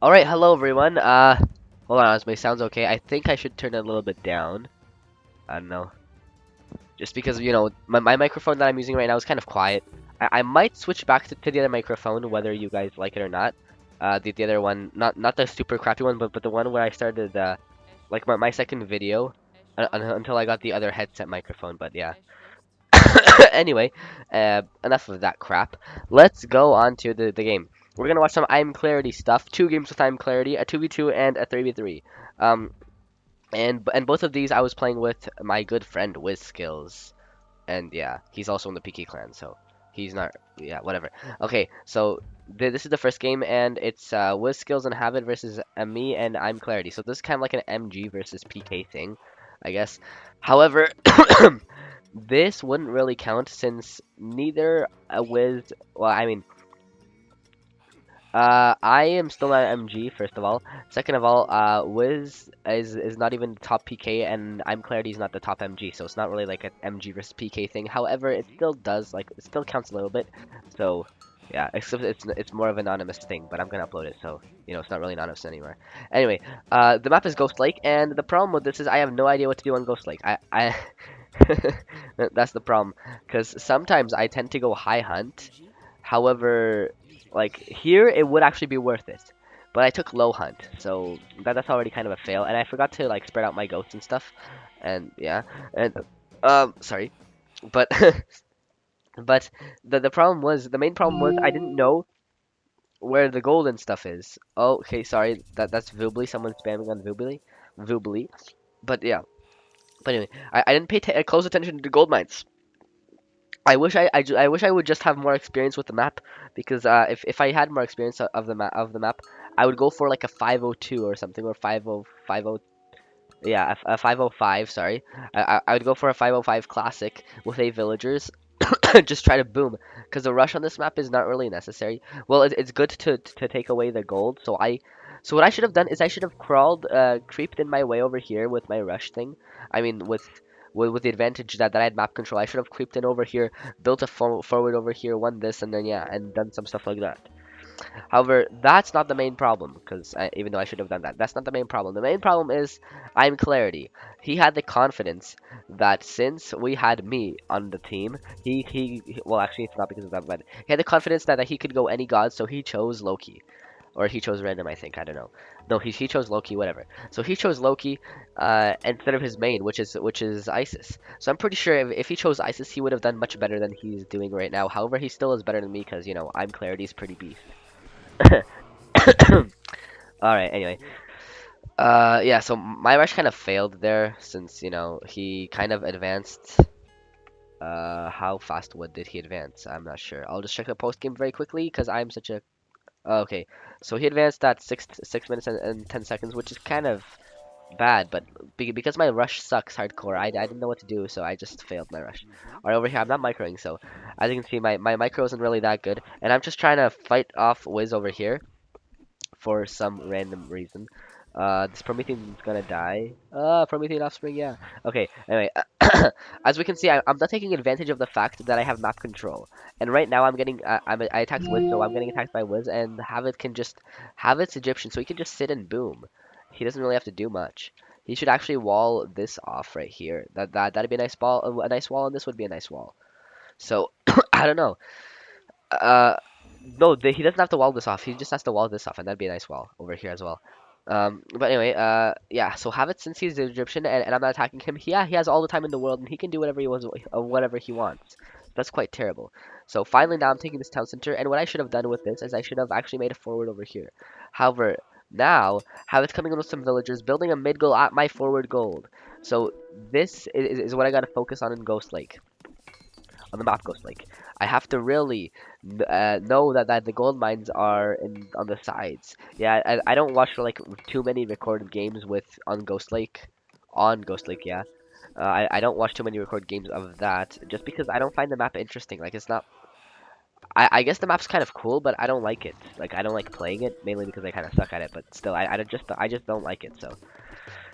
All right, hello everyone. Hold on, this may sounds okay. I think I should turn it a little bit down. I don't know, just because my microphone that I'm using right now is kind of quiet. I might switch back to the other microphone, whether you guys like it or not. The other one, not the super crappy one, but the one where I started like my second video, until I got the other headset microphone. But yeah. Anyway, enough of that crap. Let's go on to the game. We're gonna watch some Iamclarity stuff. Two games with Iamclarity, a 2v2 and a 3v3. Um, and both of these I was playing with my good friend WizSkills, and yeah, he's also in the PK clan, so he's not. Yeah, whatever. Okay, so this is the first game, and it's WizSkills and Habit versus me and Iamclarity. So this is kind of like an MG versus PK thing, I guess. However, this wouldn't really count since neither Wiz. Well, I mean, I am still not MG. First of all, second of all, Wiz is not even the top PK, and I'm Clarity's not the top MG, so it's not really like an MG versus PK thing. However, it still does like it still counts a little bit. So yeah, except it's more of an anonymous thing, but I'm gonna upload it, so it's not really anonymous anymore. Anyway, the map is Ghostlake, and the problem with this is I have no idea what to do on Ghostlake. I That's the problem, because sometimes I tend to go high hunt. However, like here, it would actually be worth it. But I took low hunt, so that's already kind of a fail. And I forgot to like spread out my ghosts and stuff. And yeah, and sorry, but but the main problem was I didn't know where the gold and stuff is. Oh, okay, sorry, that's Vubly. Someone spamming on Vubly. But yeah, but anyway, I didn't pay close attention to gold mines. I wish I would just have more experience with the map, because if I had more experience of the map, I would go for like a 502 or something, or 5050. Yeah, a 505. Sorry, I would go for a 505 classic with 8 villagers. Just try to boom, because the rush on this map is not really necessary. Well, it's good to take away the gold. So what I should have done is I should have crawled, creeped in my way over here with my rush thing. I mean, with the advantage that I had map control, I should have creeped in over here, built a forward over here, won this, and then yeah, and done some stuff like that. However, that's not the main problem, because even though I should have done that, that's not the main problem. The main problem is I'm Clarity. He had the confidence that since we had me on the team, well, actually, it's not because of that, but he had the confidence that he could go any god, so he chose Loki. Or he chose random, I think. I don't know. No, he chose Loki, whatever. So he chose Loki instead of his main, which is Isis. So I'm pretty sure if he chose Isis, he would have done much better than he's doing right now. However, he still is better than me because I'm Clarity's pretty beast. All right. Anyway, yeah. So my rush kind of failed there since he kind of advanced. How fast did he advance? I'm not sure. I'll just check the post game very quickly because I'm such a. Okay, so he advanced at 6 minutes and 10 seconds, which is kind of bad, but because my rush sucks hardcore, I didn't know what to do, so I just failed my rush. Alright, over here, I'm not microing, so as you can see, my micro isn't really that good, and I'm just trying to fight off Wiz over here for some random reason. This Promethean's gonna die. Promethean offspring, yeah. Okay, anyway, as we can see, I'm not taking advantage of the fact that I have map control. And right now I attacked Wiz, so I'm getting attacked by Wiz, and Havit's Egyptian, so he can just sit and boom. He doesn't really have to do much. He should actually wall this off right here. That'd be a nice ball, a nice wall, and this would be a nice wall. So I don't know. Uh, no, he doesn't have to wall this off. He just has to wall this off, and that'd be a nice wall over here as well. But anyway, yeah. So have it since he's Egyptian, and I'm not attacking him. Yeah, he has all the time in the world, and he can do whatever he wants. That's quite terrible. So finally, now I'm taking this town center, and what I should have done with this is I should have actually made a forward over here. However, now Habit's coming in with some villagers, building a mid goal at my forward gold. So this is what I gotta focus on in Ghost Lake, on the map Ghost Lake. I have to really know that the gold mines are on the sides. Yeah, I don't watch like too many recorded games on Ghost Lake, yeah. I don't watch too many recorded games of that just because I don't find the map interesting. Like it's not. I guess the map's kind of cool, but I don't like it. Like I don't like playing it mainly because I kind of suck at it. But still, I just don't like it. So.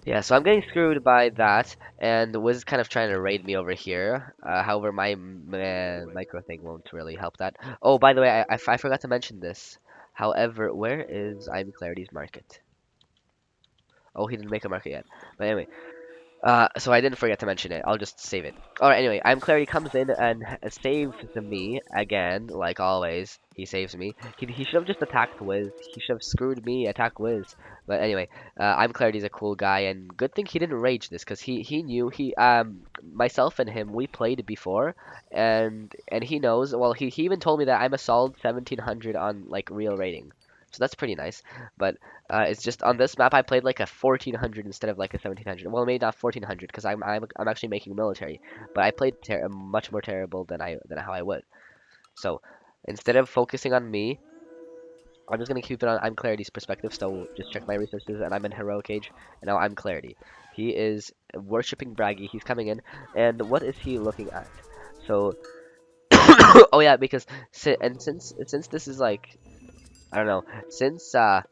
Yeah, so I'm getting screwed by that, and Wiz is kind of trying to raid me over here. However, my micro thing won't really help that. Oh, by the way, I forgot to mention this. However, where is Iamclarity's market? Oh, he didn't make a market yet. But anyway, so I didn't forget to mention it. I'll just save it. Alright, anyway, I'm Clary comes in and saves me again, like always. He saves me. He should have just attacked Wiz. He should have screwed me, attack Wiz. But anyway, I'm Clarity's a cool guy, and good thing he didn't rage this, because he knew myself and him, we played before, and he knows. Well, he even told me that I'm a solid 1700 on like real rating. So that's pretty nice. But it's just on this map I played like a 1400 instead of like a 1700. Well, maybe not 1400 because I'm actually making military, but I played much more terrible than how I would. So instead of focusing on me, I'm just gonna keep it on I'm Clarity's perspective. So just check my resources, and I'm in heroic age, and now I'm Clarity. He is worshipping Braggy. He's coming in, and what is he looking at? So oh yeah, because since this is like I don't know, since I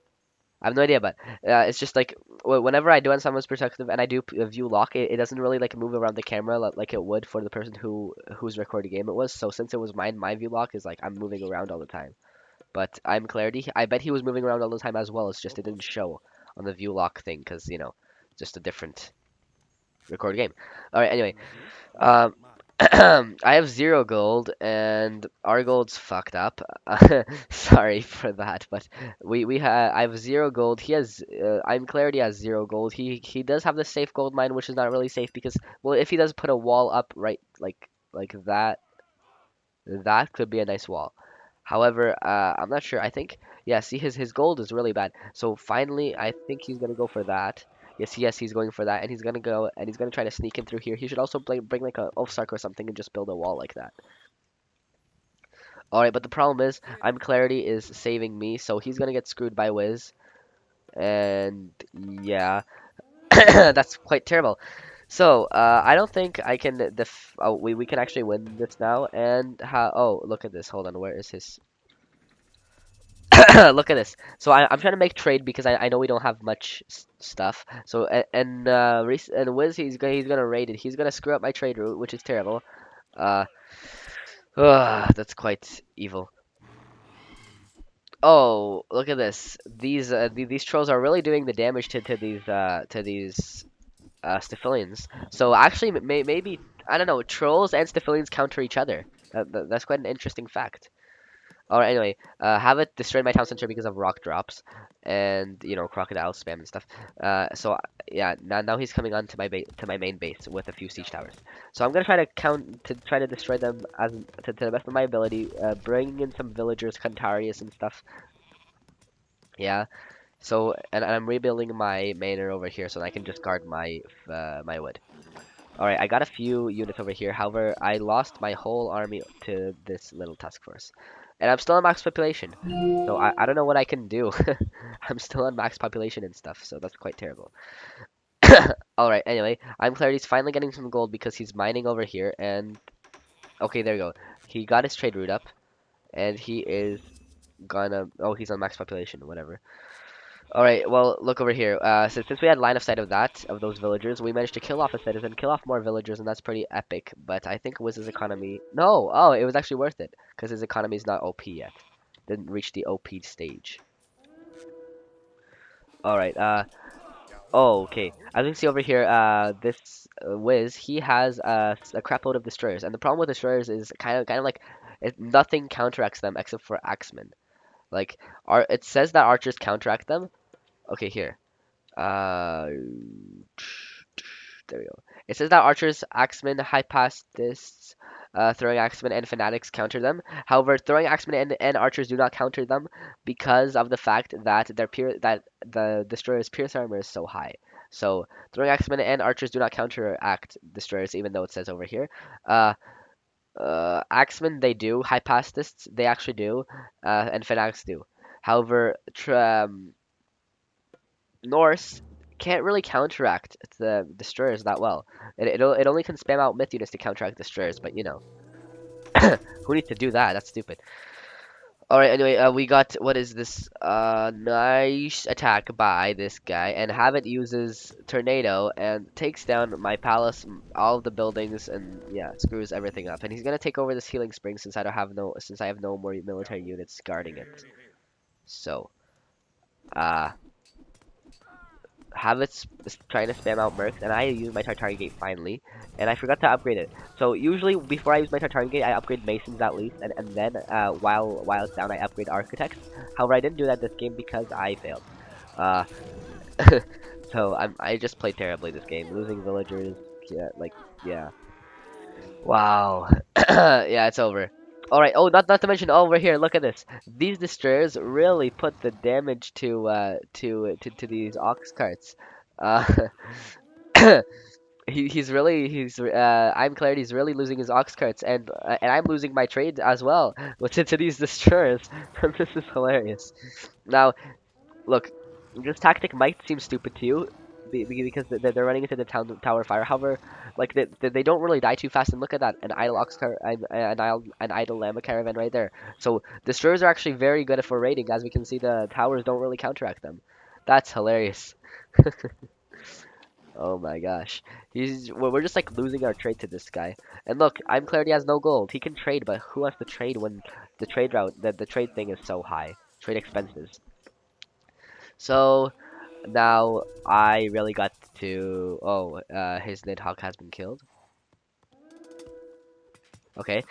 have no idea, but it's just like whenever I do on someone's perspective and I do a view lock, it doesn't really like move around the camera like it would for the person whose recorded game it was. So since it was mine, my view lock is like I'm moving around all the time. But I'm Clarity. I bet he was moving around all the time as well. It's just it didn't show on the view lock thing because just a different recorded game. All right. Anyway, um, I have 0 gold, and our gold's fucked up. Sorry for that, but I have 0 gold. I'm Clarity has 0 gold. He does have the safe gold mine, which is not really safe because well, if he does put a wall up right like that, that could be a nice wall. However, I'm not sure. I think yeah. See, his gold is really bad. So finally, I think he's gonna go for that. Yes, he's going for that, and he's gonna go and he's gonna try to sneak in through here. He should also bring like a Ulfsark or something and just build a wall like that. All right, but the problem is, I'm Clarity is saving me, so he's gonna get screwed by Wiz, and yeah, that's quite terrible. So, I don't think I can oh, we can actually win this now, and how? Oh, look at this. Hold on, where is his? Look at this. So I'm trying to make trade because I know we don't have much stuff. So and Wiz he's gonna raid it. He's gonna screw up my trade route, which is terrible. Uh, that's quite evil. Oh, look at this. These trolls are really doing the damage to these Stifilians. So actually, maybe I don't know. Trolls and Stifilians counter each other. That's quite an interesting fact. Alright, anyway, have it destroy my town center because of rock drops and crocodile spam and stuff. So yeah, now he's coming on to my main base with a few siege towers. So I'm gonna try to destroy them to the best of my ability, bringing in some villagers, Cantarius and stuff. Yeah. So and I'm rebuilding my manor over here so that I can just guard my wood. Alright, I got a few units over here. However, I lost my whole army to this little task force. And I'm still on max population. So I don't know what I can do. I'm still on max population and stuff, so that's quite terrible. Alright, anyway, I'm Clarity's finally getting some gold because he's mining over here, and okay, there you go. He got his trade route up, and he is gonna oh, he's on max population, whatever. Alright, well, look over here. Since we had line of sight of those villagers, we managed to kill off a citizen, kill off more villagers, and that's pretty epic. But I think Wiz's economy... No! Oh, it was actually worth it, because his economy is not OP yet. Didn't reach the OP stage. Alright, oh, okay. As you can see over here, this Wiz, he has a crap load of destroyers, and the problem with destroyers is kind of like nothing counteracts them except for axemen. Like, it says that archers counteract them. Okay, here. Uh, there we go. It says that archers, axemen, hypastists, throwing axemen, and fanatics counter them. However, throwing axemen and archers do not counter them because of the fact that that the destroyer's pierce armor is so high. So throwing axemen and archers do not counteract destroyers, even though it says over here. Uh, Axemen they do, hypastists they actually do, and fanatics do. However, Norse can't really counteract the destroyers that well. It only can spam out myth units to counteract destroyers, but who needs to do that? That's stupid. Alright, anyway, we got, what is this, nice attack by this guy, and Habit uses Tornado and takes down my palace, all of the buildings, and yeah, screws everything up. And he's gonna take over this healing spring since I have no more military units guarding it. So, uh, Habits is trying to spam out Mercs, and I use my Tartarian Gate finally, and I forgot to upgrade it. So usually before I use my Tartarian Gate, I upgrade Masons at least, and then while it's down, I upgrade Architects. However, I didn't do that this game because I failed. Uh, so I just played terribly this game, losing villagers. Yeah, like yeah. Wow. Yeah, it's over. All right. Oh, not to mention over here. Look at this. These destroyers really put the damage to these ox carts. Uh, I'm Clarity's really losing his ox carts, and I'm losing my trade as well to these destroyers. This is hilarious. Now, look, this tactic might seem stupid to you because they're running into the tower fire. However, like they don't really die too fast. And look at that, an idle ox car, an idle llama caravan right there. So destroyers are actually very good for raiding. As we can see, the towers don't really counteract them. That's hilarious. Oh my gosh, we're just like losing our trade to this guy. And look, I'm Clarity has no gold. He can trade, but who has to trade when the trade route the trade thing is so high? Trade expenses. So now I really got to. Oh, his Nidhogg has been killed. Okay.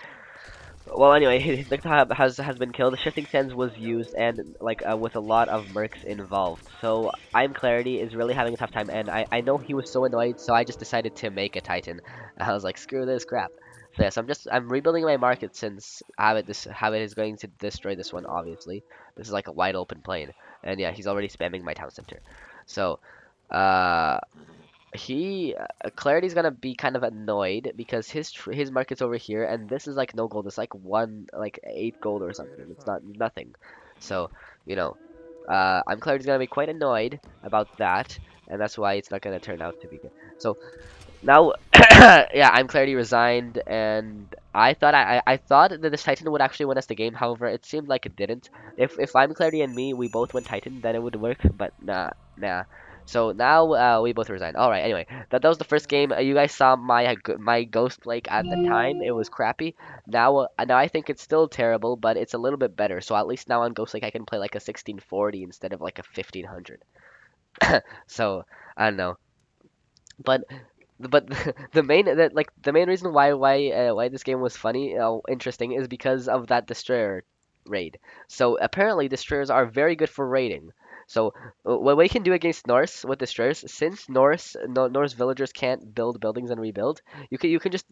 Well, anyway, his Nidhogg has been killed. Shifting Sands was used, and like with a lot of mercs involved. So I'm Clarity is really having a tough time, and I know he was so annoyed, so I just decided to make a Titan. I was like, screw this crap. So yes, I'm rebuilding my market since Habit is going to destroy this one. Obviously, this is like a wide open plain, and yeah, he's already spamming my town center. So. Uh, Clarity's gonna be kind of annoyed because his market's over here and this is like no gold. It's like like 8 gold or something. It's not nothing. So you know, I'm Clarity's gonna be quite annoyed about that, and that's why it's not gonna turn out to be good. So now, yeah, I'm Clarity resigned, and I thought that this Titan would actually win us the game. However, it seemed like it didn't. If I'm Clarity and me, we both went Titan, then it would work. But nah. So now we both resigned. All right. Anyway, that was the first game. You guys saw my Ghostlake at the time. It was crappy. Now I think it's still terrible, but it's a little bit better. So at least now on Ghostlake I can play like a 1640 instead of like a 1500. So I don't know. But the main reason why this game was funny, interesting, is because of that destroyer raid. So apparently destroyers are very good for raiding. So what we can do against Norse with destroyers, since Norse villagers can't build buildings and rebuild, you can just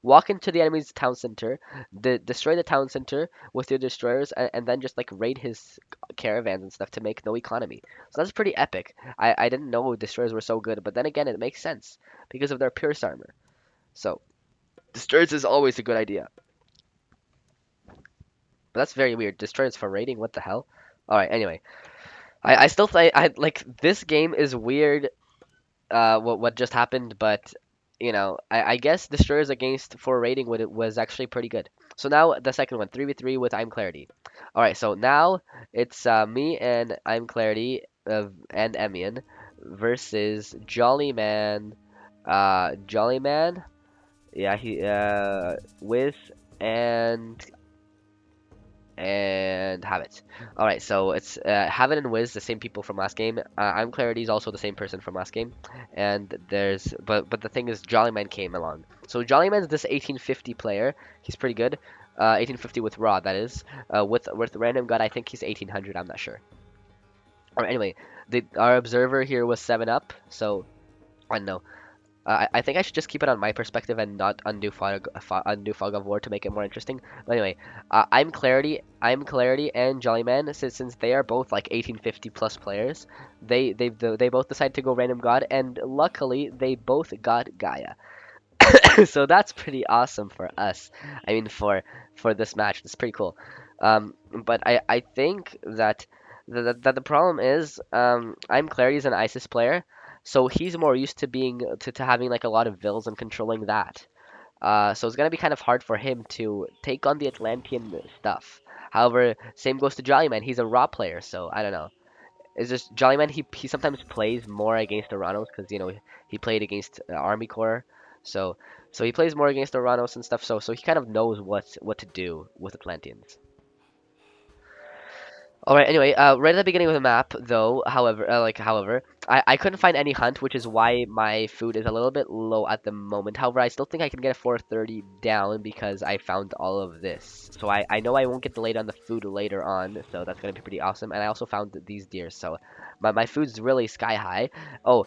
walk into the enemy's town center, destroy the town center with your destroyers, and then just like raid his caravans and stuff to make no economy. So that's pretty epic. I didn't know destroyers were so good, but then again, it makes sense because of their pierce armor. So destroyers is always a good idea. But that's very weird. Destroyers for raiding? What the hell? All right. Anyway, I still think I like this game is weird. What just happened, but I guess destroyers against for raiding was actually pretty good. So now the second one, 3v3 with I'm Clarity. All right. So now it's me and I'm Clarity and Emian versus Jolly Man. Jolly Man. Yeah, he Wiz and Habit. All right, so it's Habit and Wiz, the same people from last game. I'm Clarity is also the same person from last game, and but the thing is, Jollyman came along. So Jollyman's this 1850 player. He's pretty good. 1850 with raw, that is. With random god, I think he's 1800. I'm not sure. All right, anyway, our observer here was 7 up, so I don't know. I think I should just keep it on my perspective and not undo fog of war to make it more interesting. But anyway, I'm Clarity, and Jollyman. Since they are both like 1850 plus players, they both decided to go random god, and luckily they both got Gaia. So that's pretty awesome for us. I mean, for this match, it's pretty cool. But I think that the problem is I'm Clary's an ISIS player, so he's more used to to having like a lot of vills and controlling that. So it's gonna be kind of hard for him to take on the Atlantean stuff. However, same goes to Jollyman. He's a raw player, so I don't know. It's just Jollyman. He sometimes plays more against Oranos because he played against Army Corps, so he plays more against Oranos and stuff. So he kind of knows what to do with Atlanteans. All right. Anyway, right at the beginning of the map, though, however, I couldn't find any hunt, which is why my food is a little bit low at the moment. However, I still think I can get a 430 down because I found all of this. So I know I won't get delayed on the food later on, so that's gonna be pretty awesome. And I also found these deer, so my food's really sky high. Oh,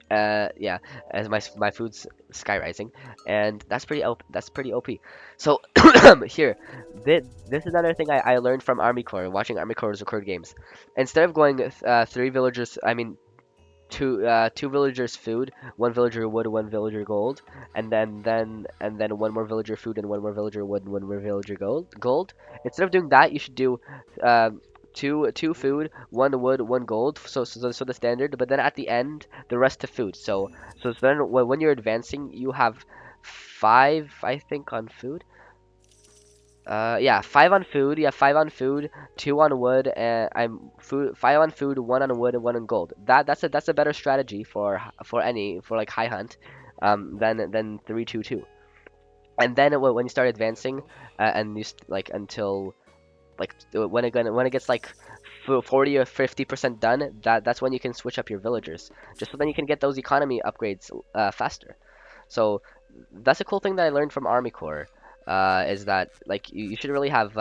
yeah, as my food's sky rising, and that's pretty OP. So here, this is another thing I learned from Army Corps, watching Army Corps record games. Instead of going three villagers, I mean two villagers food, one villager wood, one villager gold, and then one more villager food and one more villager wood and one more villager gold. Instead of doing that, you should do um, two food, one wood, one gold. So the standard, but then at the end, the rest to food. So then when you're advancing, you have five, I think, on food. Yeah, five on food. Yeah, five on food, two on wood, and I'm food. Five on food, one on wood, and one on gold. That's a better strategy for like high hunt, than 3-2-2. And then when you start advancing, and like until like when it gets like 40 or 50% done, that's when you can switch up your villagers, just so then you can get those economy upgrades faster. So that's a cool thing that I learned from Army Corps. Is that like you should really have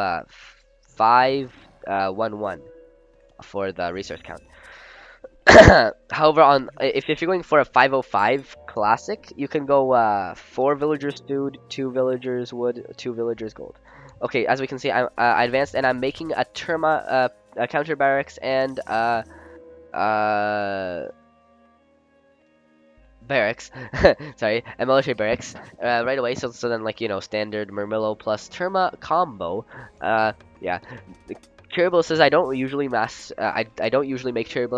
5-1-1 for the resource count. However, if you're going for a 505 classic, you can go four villagers food, two villagers wood, two villagers gold. Okay, as we can see, I advanced and I'm making a Terma a counter barracks and uh barracks, sorry, a military barracks right away. So then like standard Murmillo plus Terma combo. Yeah, Cherry I don't usually I don't usually make cherry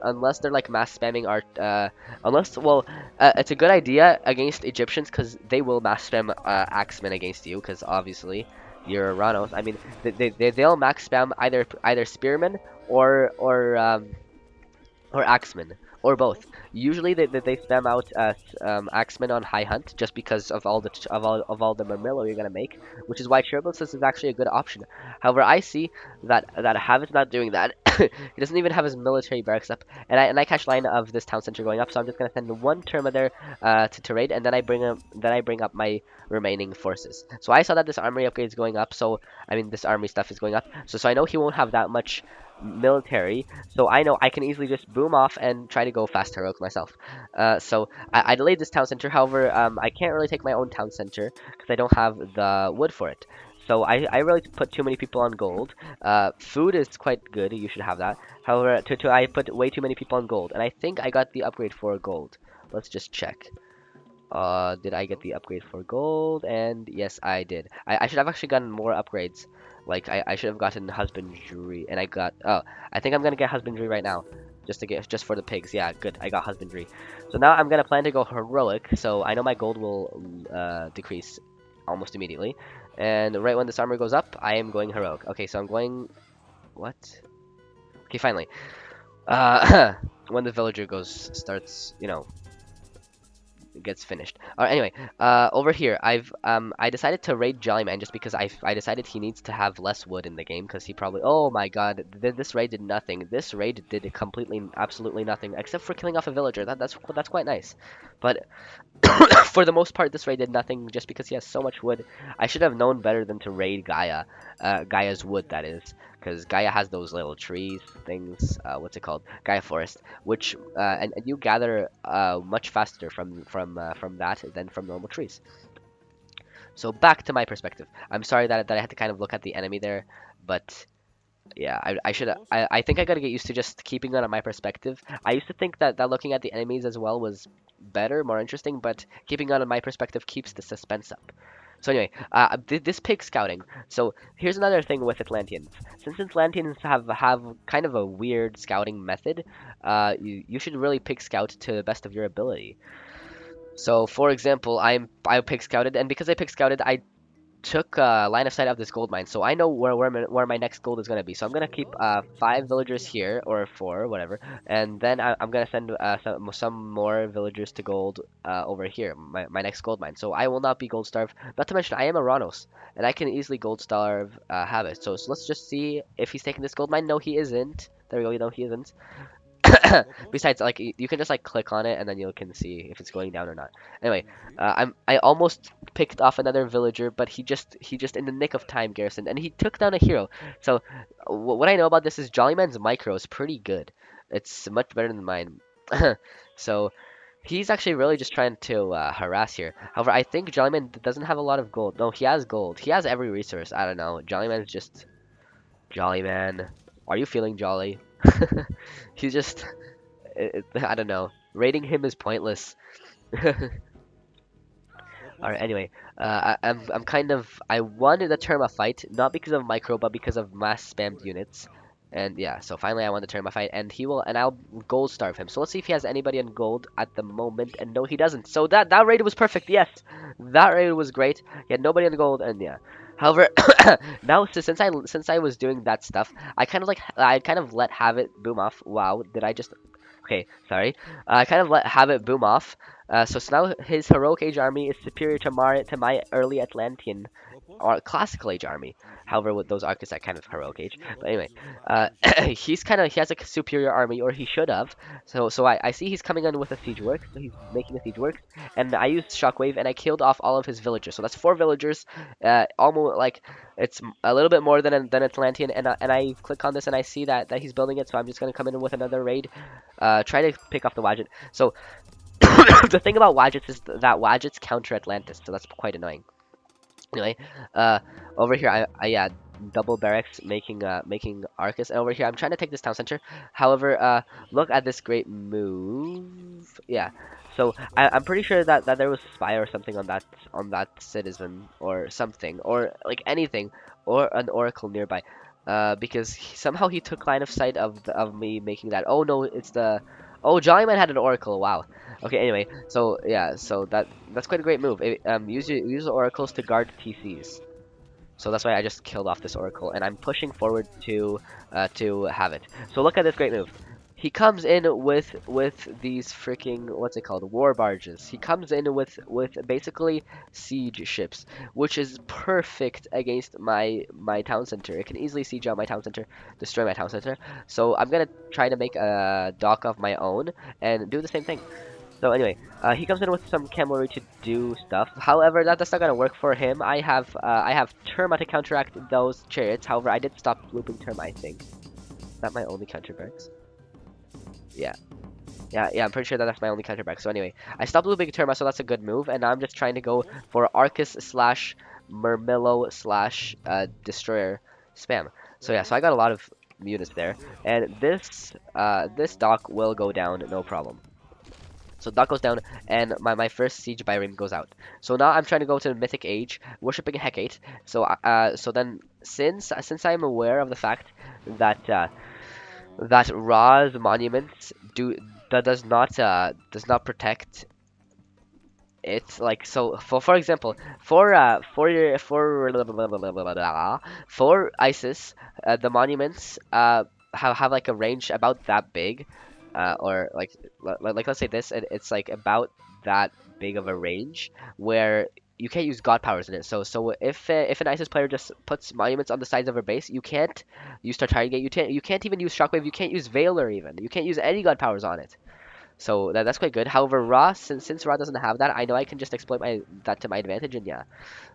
unless they're like mass spamming art. Unless well, it's a good idea against Egyptians because they will mass spam axemen against you because obviously you're Ranos. I mean they'll max spam either spearmen or axemen, or both. Usually they spam out axemen on high hunt just because of all the Murmillo you're gonna make, which is why Cherbosis is actually a good option. However, I see that Havit's not doing that. He doesn't even have his military barracks up, and I catch line of this town center going up, so I'm just gonna send one Terma there to raid, and then I bring up my remaining forces. So I saw that this armory upgrade is going up, so I mean this army stuff is going up, so I know he won't have that much military, so I know I can easily just boom off and try to go fast heroic myself. So I delayed this town center. However, I can't really take my own town center because I don't have the wood for it. So I really put too many people on gold. Food is quite good. You should have that. However, I put way too many people on gold, and I think I got the upgrade for gold. Let's just check. Did I get the upgrade for gold? And yes, I did. I should have actually gotten more upgrades. Like I should have gotten husbandry, and I got. Oh, I think I'm gonna get husbandry right now, just for the pigs. Yeah, good. I got husbandry. So now I'm gonna plan to go heroic. So I know my gold will decrease almost immediately, and right when this armor goes up, I am going heroic. Okay, so I'm going. What? Okay, finally. When the villager starts, gets finished. Anyway, over here, I decided to raid Jellyman just because I decided he needs to have less wood in the game because he probably. Oh my God, this raid did nothing. This raid did completely, absolutely nothing except for killing off a villager. That's quite nice, but for the most part, this raid did nothing just because he has so much wood. I should have known better than to raid Gaia, Gaia's wood, that is, because Gaia has those little trees things. What's it called? Gaia Forest, which and you gather much faster from that than from normal trees. So back to my perspective. I'm sorry that I had to kind of look at the enemy there, but yeah, I should. I think I gotta get used to just keeping that on my perspective. I used to think that looking at the enemies as well was better, more interesting, but keeping that on my perspective keeps the suspense up. So anyway, this pig scouting. So here's another thing with Atlanteans. Since Atlanteans have kind of a weird scouting method, you should really pig scout to the best of your ability. So for example, I pig scouted, and because I pig scouted, took line of sight of this gold mine, so I know where my next gold is gonna be. So I'm gonna keep 5 villagers here or 4, whatever, and then I'm gonna send some more villagers to gold over here, my next gold mine. So I will not be gold starved. Not to mention I am a Ranos, and I can easily gold starve Habit. So let's just see if he's taking this gold mine. No, he isn't. There we go. No, he isn't. Besides, like you can just like click on it and then you can see if it's going down or not. Anyway, I almost picked off another villager, but he just in the nick of time garrisoned and he took down a hero. So what I know about this is Jollyman's micro is pretty good. It's much better than mine. So he's actually really just trying to harass here. However, I think Jollyman doesn't have a lot of gold. No, he has gold. He has every resource. I don't know. Jollyman's just Jollyman. Are you feeling jolly? He's just I don't know. Rating him is pointless. Alright, anyway, I'm kind of I wanted the Terma fight not because of micro but because of mass spammed units, and yeah. So finally I won the Terma fight, and I'll gold starve him. So let's see if he has anybody on gold at the moment, and no, he doesn't. So that raid was perfect. Yes, that raid was great. He had nobody on gold, and yeah. However, now since I was doing that stuff, I kind of let have it boom off. Wow, did I just Okay, sorry. I kind of let Habit boom off. So now his heroic age army is superior to my early Atlantean or classical age army. However, with those arcs are kind of heroic age. But anyway, uh, he has a superior army, or he should have. So I see he's coming in with a siege work. So he's making a siege work, and I used shockwave and I killed off all of his villagers. So that's 4 villagers. Almost like it's a little bit more than Atlantean. And I click on this and I see that he's building it. So I'm just gonna come in with another raid. Try to pick off the Wadget. So the thing about Wadgets is that Wadgets counter Atlantis, so that's quite annoying. Anyway, uh, over here yeah, double barracks making Arcus, and over here I'm trying to take this town center. However, look at this great move. Yeah, so I'm pretty sure that there was spy or something on that citizen or something or like anything or an oracle nearby. Because somehow he took line of sight of me making that. Oh no, it's the Oh, Jollyman had an oracle. Wow. Okay. Anyway, so yeah, so that's quite a great move. Use the oracles to guard TCs. So that's why I just killed off this oracle, and I'm pushing forward to have it. So look at this great move. He comes in with these freaking what's it called, war barges. He comes in with basically siege ships, which is perfect against my town center. It can easily siege out my town center, destroy my town center. So I'm gonna try to make a dock of my own and do the same thing. So anyway, he comes in with some cavalry to do stuff. However, that's not gonna work for him. I have Terma to counteract those chariots. However, I did stop looping Terma. I think is that my only counter barracks. Yeah, yeah. I'm pretty sure that's my only counter barracks. So anyway, I stopped looping Terma, so that's a good move. And now I'm just trying to go for Arcus slash Murmillo slash Destroyer spam. So yeah, so I got a lot of units there, and this dock will go down no problem. So that goes down, and my first siege bireme goes out. So now I'm trying to go to Mythic Age, worshipping Hecate. So then since I'm aware of the fact that that Ra's monuments does not protect it, like, so for example, for Isis, the monuments have like a range about that big, or like let's say this, it's like about that big of a range where you can't use god powers in it. So if an Isis player just puts monuments on the sides of her base, you can't use Tartarigate, you can't even use Shockwave, you can't use Veiler, even you can't use any god powers on it. So that's quite good. However, Ra, since Ra doesn't have that, I know I can just exploit that to my advantage, and yeah.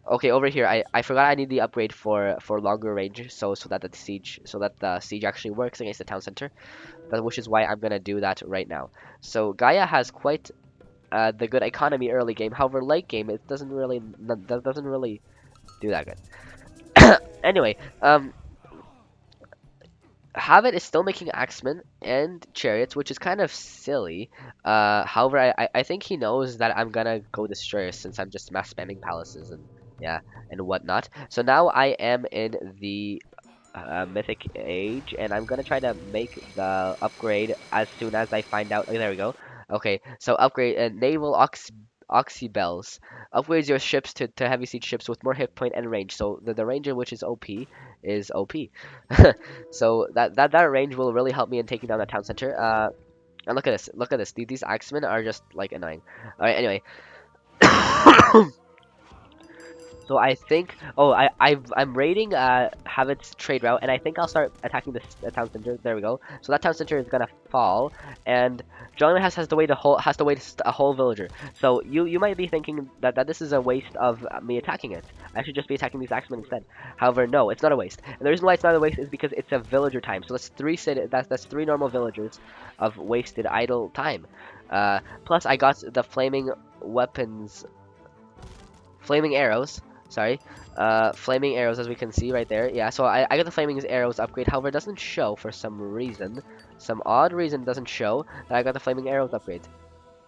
Okay, over here, I forgot I need the upgrade for longer range, so that the siege actually works against the town center, which is why I'm gonna do that right now. So Gaia has quite the good economy early game. However, late game it doesn't really do that good. Anyway, Habit is still making axemen and chariots, which is kind of silly. However, I think he knows that I'm gonna go destroyer since I'm just mass spamming palaces and yeah and whatnot. So now I am in the Mythic Age, and I'm gonna try to make the upgrade as soon as I find out. Oh, there we go. Okay, so upgrade Naval Oxy Bells. Upgrades your ships to heavy siege ships with more hit point and range. So the range in which is OP is OP. So that range will really help me in taking down the town center. And look at this. Look at this. These axemen are just like annoying. All right. Anyway, so I think, oh, I'm raiding Habit's trade route, and I think I'll start attacking this town center. There we go. So that town center is gonna fall, and John has to wait a whole villager. So you might be thinking that this is a waste of me attacking it. I should just be attacking these axemen instead. However, no, it's not a waste. And the reason why it's not a waste is because it's a villager time. So that's three normal villagers of wasted idle time. Plus I got the weapons flaming arrows. Sorry. Flaming arrows, as we can see right there. Yeah, so I got the flaming arrows upgrade. However, it doesn't show for some reason. Some odd reason it doesn't show that I got the flaming arrows upgrade.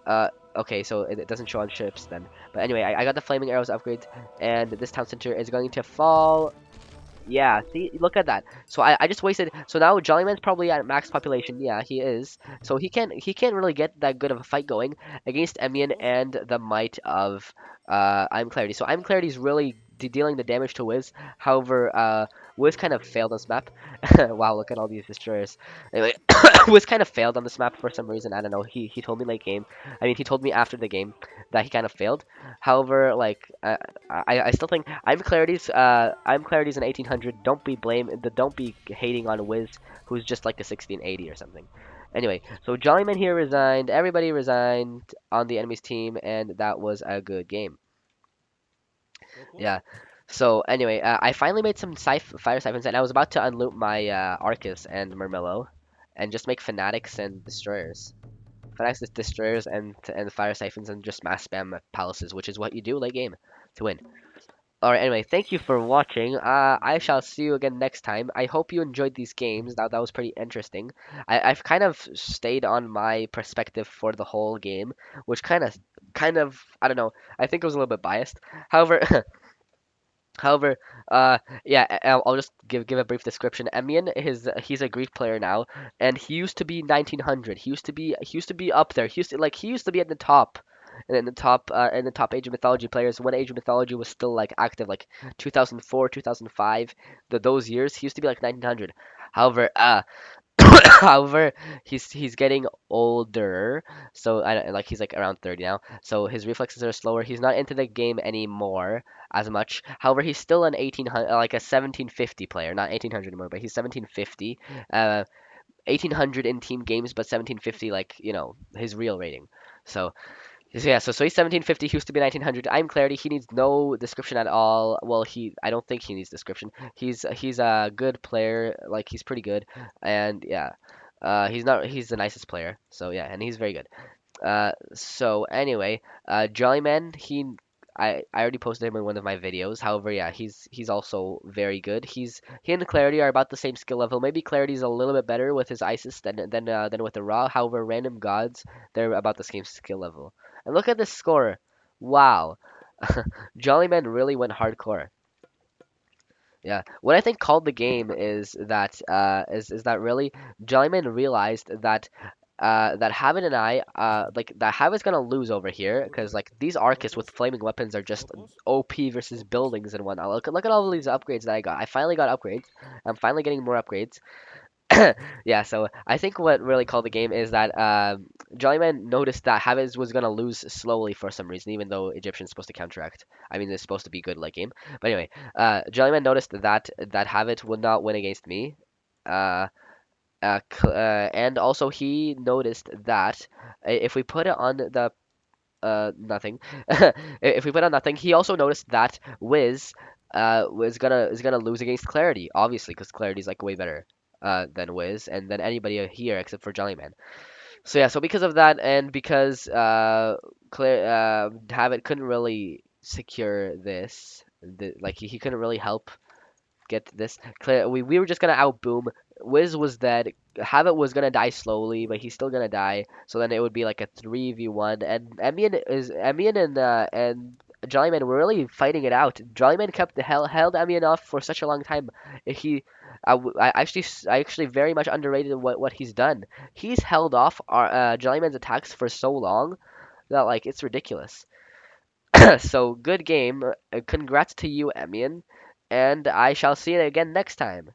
Uh, okay, so it doesn't show on ships then. But anyway, I got the flaming arrows upgrade, and this town center is going to fall. Yeah, see, look at that. So I just wasted. So now Jollyman's probably at max population. Yeah, he is. So he can't really get that good of a fight going against Emian and the might of Iamclarity. So Iamclarity is really dealing the damage to Wiz. However, Wiz kind of failed on this map. Wow, look at all these destroyers. Anyway, Wiz kind of failed on this map for some reason. I don't know. He told me late game. I mean, he told me after the game that he kind of failed. However, like I still think I'm Clarity's an 1800. Don't be hating on Wiz, who's just like a 1680 or something. Anyway, so Jollyman here resigned. Everybody resigned on the enemy's team, and that was a good game. Yeah. So anyway, I finally made some fire siphons, and I was about to unloot my Arcus and Murmillo, and just make fanatics and destroyers. Fanatics, destroyers, and fire siphons, and just mass spam palaces, which is what you do late game to win. Alright, anyway, thank you for watching. I shall see you again next time. I hope you enjoyed these games. That was pretty interesting. I've kind of stayed on my perspective for the whole game, which kind of, I don't know. I think it was a little bit biased. However, However, yeah, I'll just give a brief description. Emian he's a Greek player now, and he used to be 1900. He used to be up there. He used to be at the top, and in the top Age of Mythology players when Age of Mythology was still like active, like 2004, 2005. Those years he used to be like 1900. However, however, he's getting older, so like he's like around 30 now. So his reflexes are slower. He's not into the game anymore as much. However, he's still an 1800, like a 1750 player, not 1800 anymore, but he's 1750. 1800 in team games, but 1750 like his real rating. So yeah, so he's 1750. He used to be 1900. Iamclarity. He needs no description at all. Well, I don't think he needs description. He's a good player. Like he's pretty good, and yeah, he's not. He's the nicest player. So yeah, and he's very good. So anyway, Jollyman, I already posted him in one of my videos. However, yeah, he's also very good. He and Clarity are about the same skill level. Maybe Clarity's a little bit better with his Isis than with the Raw. However, Random Gods, they're about the same skill level. And look at this score. Wow. Jollyman really went hardcore. Yeah. What I think called the game is that really Jollyman realized that Habit and I like that Habit's gonna lose over here because like these Arcus with flaming weapons are just OP versus buildings and whatnot. Look at all of these upgrades that I got. I finally got upgrades. I'm finally getting more upgrades. Yeah, so I think what really called the game is that Jollyman noticed that Habit was gonna lose slowly for some reason, even though Egyptian's supposed to counteract. I mean, it's supposed to be good late game. But anyway, Jollyman noticed that Habit would not win against me. Uh, and also he noticed that if we put it on the nothing, if we put on nothing, he also noticed that Wiz is gonna lose against Clarity, obviously, because Clarity's like way better than Wiz and than anybody here except for Jollyman. So yeah, so because of that and because Habit couldn't really secure this, like he couldn't really help get this. We were just gonna outboom. Wiz was dead. Habit was gonna die slowly, but he's still gonna die. So then it would be like a 3v1. And Emian and Jollyman were really fighting it out. Jollyman held Emian off for such a long time. He I actually very much underrated what he's done. He's held off our Jollyman's attacks for so long that like it's ridiculous. So good game. Congrats to you, Emian, and I shall see you again next time.